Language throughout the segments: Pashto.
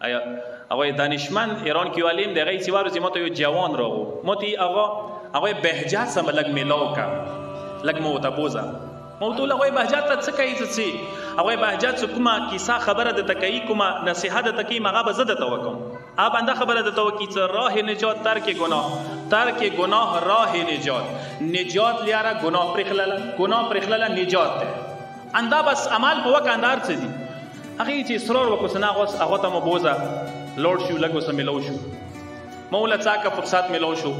آقای دانشمند ایران کې علیم د غي سیوارو چې ماته یو جوان راغو ماته هغه بهجت سم لګ ملاو کا لګ مو ته بوزا مو ته هغه بهجت ته څه کوي چې هغه بهجت کومه کیسه خبره د تکای کومه نصيحت د تکای مغه بزده توکم اب انده خبره د توکی چې راه نجات ترک گناه راه نجات لیاره گناه پرخلاله نجات ده انده بس عمل په وک اندار څه دي هغه چې اصرار وکړ سنا هغه ته مو بوزا لوړ شو لګو سم ملو شو مولا څاکه فرصت ملو شو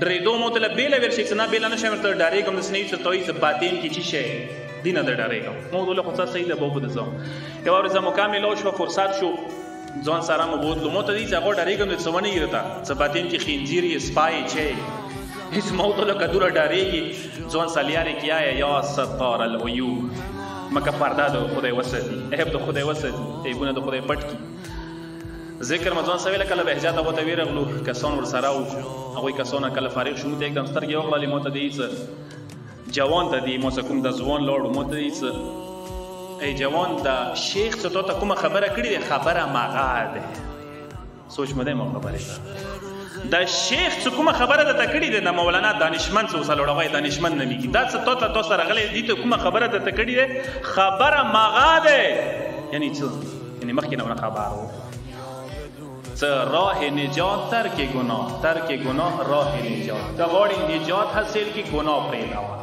درېدو مو ته بیل ورشي چې نه بیل نه شم ته ډارې کوم د سنې چې توي څه باطین کې چی شي دینه د ډارې کوم مو له خو څه صحیح له بوبو د زو یو ورځ مکمل شو فرصت شو ځان سره مو بوتلو مو ته دې هغه ډارې کوم د سمونه یرتا څه باطین کې خنزيري سپای چي هیڅ مو ته له کډوره ډارېږي ځان سالیاره کیا یا ستار العيوب مکه پردا د خدای وسدي اهب د خدای وسدي ایبونه د خدای پټ کی ذکر مزون سویل کله بهجات هغه ته ویرغلو کسان ور سره او هغه کسان کله فارغ شوم ته एकदम سترګې وغړلې مو ته دیس جوان ته دی مو کوم د ځوان لوړ مو ته دیس ای جوان د شیخ څه ته کومه خبره کړې خبره ماغاده سوچ مده مو خبره د شیخ څه کومه خبره د تکړې د مولانا دانشمند څه وسلوړوي دانشمند نه میږي دا څه ته سره غلې دي ته کومه خبره د تکړې خبره ماغاده یعنی څه یعنی مخکې نه خبرو راه نجات ترک گناه راه نجات دا غواړي نجات حاصل کی گناه پرېږده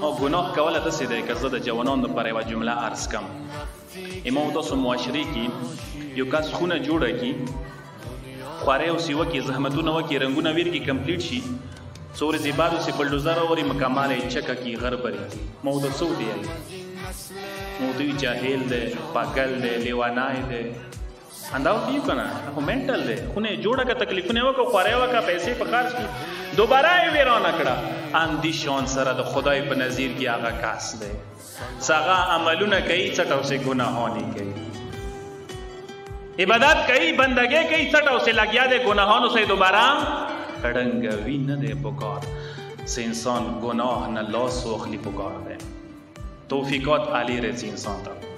او گناه کوله داسې دی که زه د جوانانو لپاره یوه جمله عرض کم امام تاسو معاشرې کې یو کس خونه جوړه کړي خوارۍ او سیوه کې زحمتونه وکړي رنګونه ویر کې کمپلیټ شي څو ورځې بعد اوسې بلډوزر راوړي مکمل یې چکه کړي غر بري ما ورته څه وتیایي ما ورته وي جاهل دی پاگل دی لیونی دی انداو کیو کنه خو منټل دی خونه جوړه کا تکلیفونه وکړه خوارۍ وکړه پیسې په خرج کړي دوباره یې ویرانه کړه اندیشان سره د خدای په نظیر کې هغه کاس دی څنګه عملونه کوي څټ او سه ګناهونه کوي عبادت کوي بندګي کوي څټ او سه لګیا دی ګناهونو سه دوباره کډنګوي نه دی پکار سه انسان گناه نه لاس واخلي پکار دی توفیقات علی رضی انسان ته